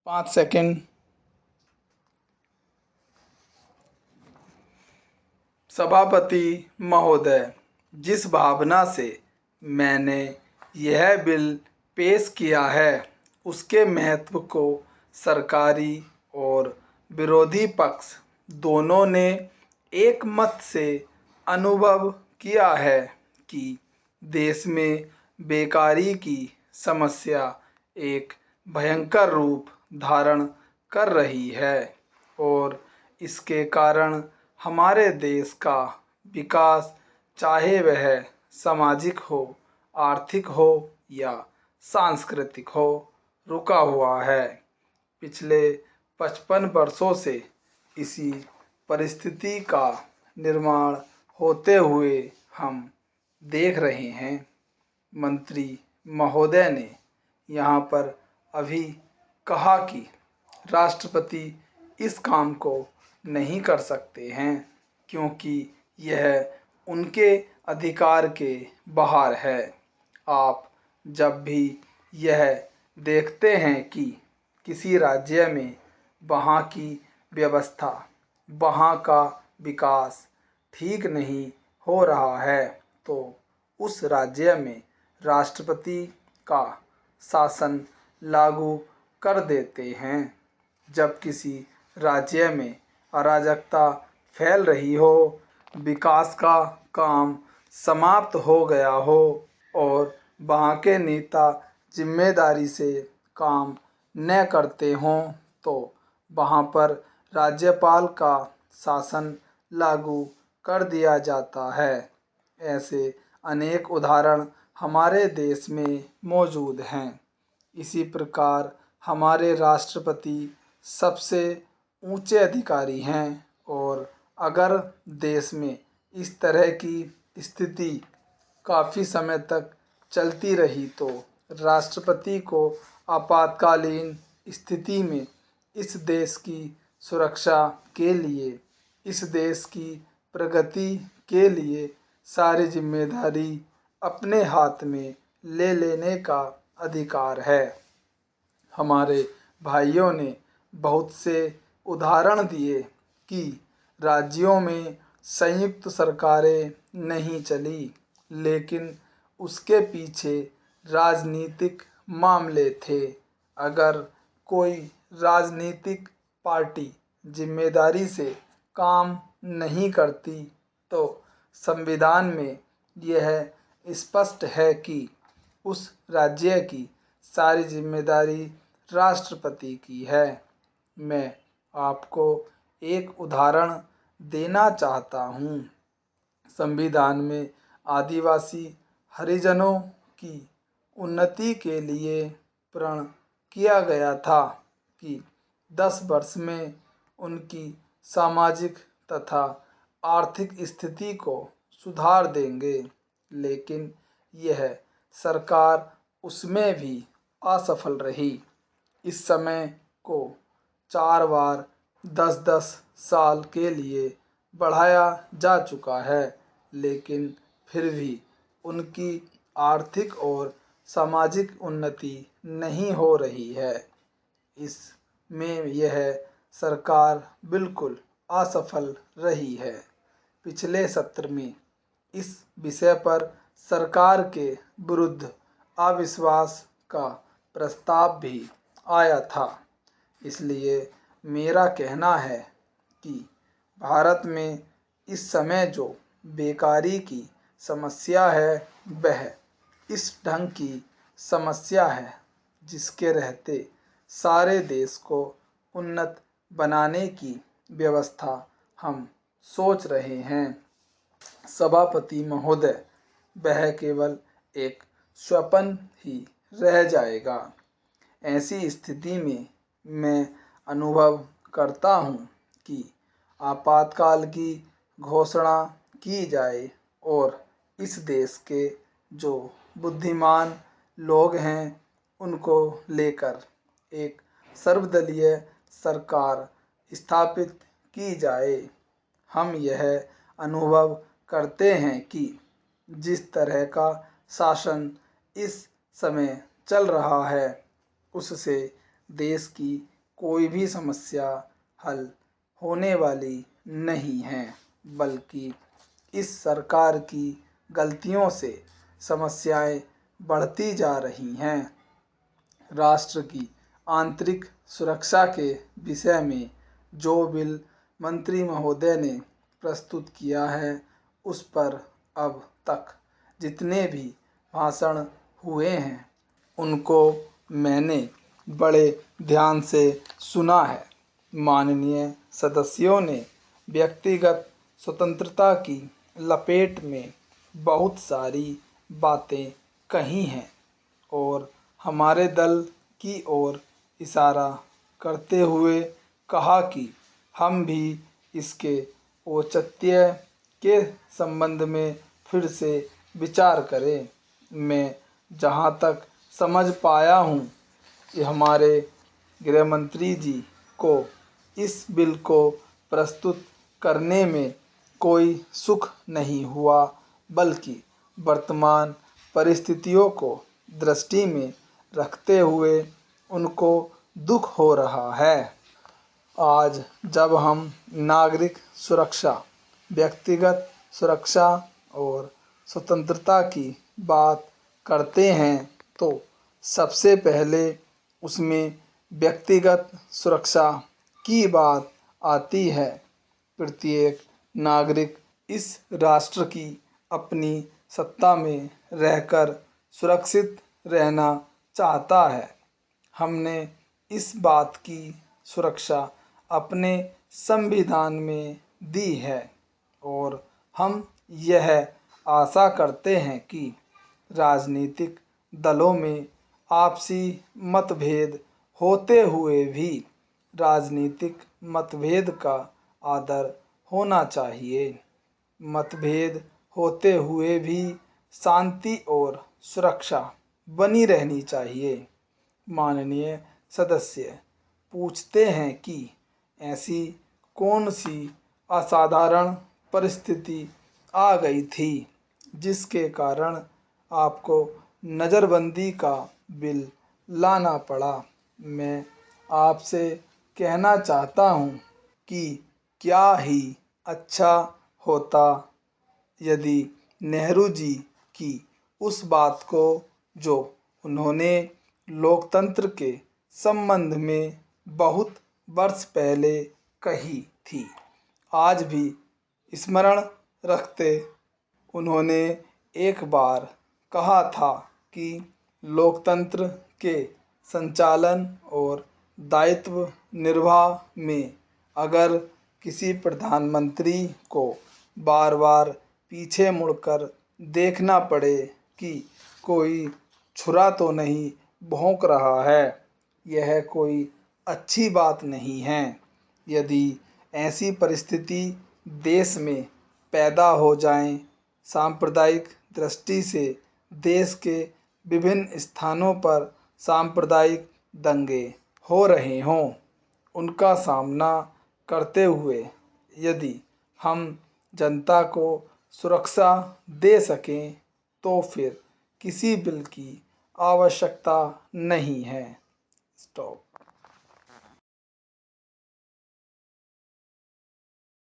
5 second. सभापति महोदय, जिस भावना से मैंने यह बिल पेश किया है उसके महत्व को सरकारी और विरोधी पक्ष दोनों ने एक मत से अनुभव किया है कि देश में बेकारी की समस्या एक भयंकर रूप धारण कर रही है और इसके कारण हमारे देश का विकास, चाहे वह सामाजिक हो, आर्थिक हो या सांस्कृतिक हो, रुका हुआ है। पिछले 55 वर्षों से इसी परिस्थिति का निर्माण होते हुए हम देख रहे हैं। मंत्री महोदय ने यहाँ पर अभी कहा कि राष्ट्रपति इस काम को नहीं कर सकते हैं क्योंकि यह उनके अधिकार के बाहर है। आप जब भी यह देखते हैं कि किसी राज्य में वहाँ की व्यवस्था, वहाँ का विकास ठीक नहीं हो रहा है तो उस राज्य में राष्ट्रपति का शासन लागू कर देते हैं। जब किसी राज्य में अराजकता फैल रही हो, विकास का काम समाप्त हो गया हो और वहाँ के नेता जिम्मेदारी से काम न करते हों तो वहाँ पर राज्यपाल का शासन लागू कर दिया जाता है। ऐसे अनेक उदाहरण हमारे देश में मौजूद हैं। इसी प्रकार हमारे राष्ट्रपति सबसे ऊंचे अधिकारी हैं और अगर देश में इस तरह की स्थिति काफ़ी समय तक चलती रही तो राष्ट्रपति को आपातकालीन स्थिति में इस देश की सुरक्षा के लिए, इस देश की प्रगति के लिए सारी जिम्मेदारी अपने हाथ में ले लेने का अधिकार है। हमारे भाइयों ने बहुत से उदाहरण दिए कि राज्यों में संयुक्त सरकारें नहीं चली, लेकिन उसके पीछे राजनीतिक मामले थे। अगर कोई राजनीतिक पार्टी जिम्मेदारी से काम नहीं करती तो संविधान में यह स्पष्ट है कि उस राज्य की सारी जिम्मेदारी राष्ट्रपति की है। मैं आपको एक उदाहरण देना चाहता हूँ। संविधान में आदिवासी हरिजनों की उन्नति के लिए प्रण किया गया था कि 10 वर्ष में उनकी सामाजिक तथा आर्थिक स्थिति को सुधार देंगे, लेकिन यह सरकार उसमें भी असफल रही। इस समय को 4 बार 10-10 साल के लिए बढ़ाया जा चुका है, लेकिन फिर भी उनकी आर्थिक और सामाजिक उन्नति नहीं हो रही है। इसमें यह सरकार बिल्कुल असफल रही है। पिछले सत्र में इस विषय पर सरकार के विरुद्ध अविश्वास का प्रस्ताव भी आया था। इसलिए मेरा कहना है कि भारत में इस समय जो बेकारी की समस्या है वह इस ढंग की समस्या है जिसके रहते सारे देश को उन्नत बनाने की व्यवस्था हम सोच रहे हैं। सभापति महोदय, वह केवल एक स्वप्न ही रह जाएगा। ऐसी स्थिति में मैं अनुभव करता हूँ कि आपातकाल की घोषणा की जाए और इस देश के जो बुद्धिमान लोग हैं उनको लेकर एक सर्वदलीय सरकार स्थापित की जाए। हम यह अनुभव करते हैं कि जिस तरह का शासन इस समय चल रहा है उससे देश की कोई भी समस्या हल होने वाली नहीं है, बल्कि इस सरकार की गलतियों से समस्याएं बढ़ती जा रही हैं। राष्ट्र की आंतरिक सुरक्षा के विषय में जो बिल मंत्री महोदय ने प्रस्तुत किया है, उस पर अब तक जितने भी भाषण हुए हैं, उनको मैंने बड़े ध्यान से सुना है। माननीय सदस्यों ने व्यक्तिगत स्वतंत्रता की लपेट में बहुत सारी बातें कही हैं और हमारे दल की ओर इशारा करते हुए कहा कि हम भी इसके औचित्य के संबंध में फिर से विचार करें। मैं जहां तक समझ पाया हूं कि हमारे गृह मंत्री जी को इस बिल को प्रस्तुत करने में कोई सुख नहीं हुआ, बल्कि वर्तमान परिस्थितियों को दृष्टि में रखते हुए उनको दुख हो रहा है। आज जब हम नागरिक सुरक्षा, व्यक्तिगत सुरक्षा और स्वतंत्रता की बात करते हैं, तो सबसे पहले उसमें व्यक्तिगत सुरक्षा की बात आती है। प्रत्येक नागरिक इस राष्ट्र की अपनी सत्ता में रहकर सुरक्षित रहना चाहता है। हमने इस बात की सुरक्षा अपने संविधान में दी है और हम यह आशा करते हैं कि राजनीतिक दलों में आपसी मतभेद होते हुए भी राजनीतिक मतभेद का आदर होना चाहिए। मतभेद होते हुए भी शांति और सुरक्षा बनी रहनी चाहिए। माननीय सदस्य पूछते हैं कि ऐसी कौन सी असाधारण परिस्थिति आ गई थी जिसके कारण आपको नज़रबंदी का बिल लाना पड़ा। मैं आपसे कहना चाहता हूँ कि क्या ही अच्छा होता यदि नेहरू जी की उस बात को जो उन्होंने लोकतंत्र के संबंध में बहुत वर्ष पहले कही थी, आज भी स्मरण रखते। उन्होंने एक बार कहा था कि लोकतंत्र के संचालन और दायित्व निर्वाह में अगर किसी प्रधानमंत्री को बार बार पीछे मुड़कर देखना पड़े कि कोई छुरा तो नहीं भौंक रहा है, यह कोई अच्छी बात नहीं है। यदि ऐसी परिस्थिति देश में पैदा हो जाए, सांप्रदायिक दृष्टि से देश के विभिन्न स्थानों पर सांप्रदायिक दंगे हो रहे हों, उनका सामना करते हुए यदि हम जनता को सुरक्षा दे सकें, तो फिर किसी बिल की आवश्यकता नहीं है। स्टॉप।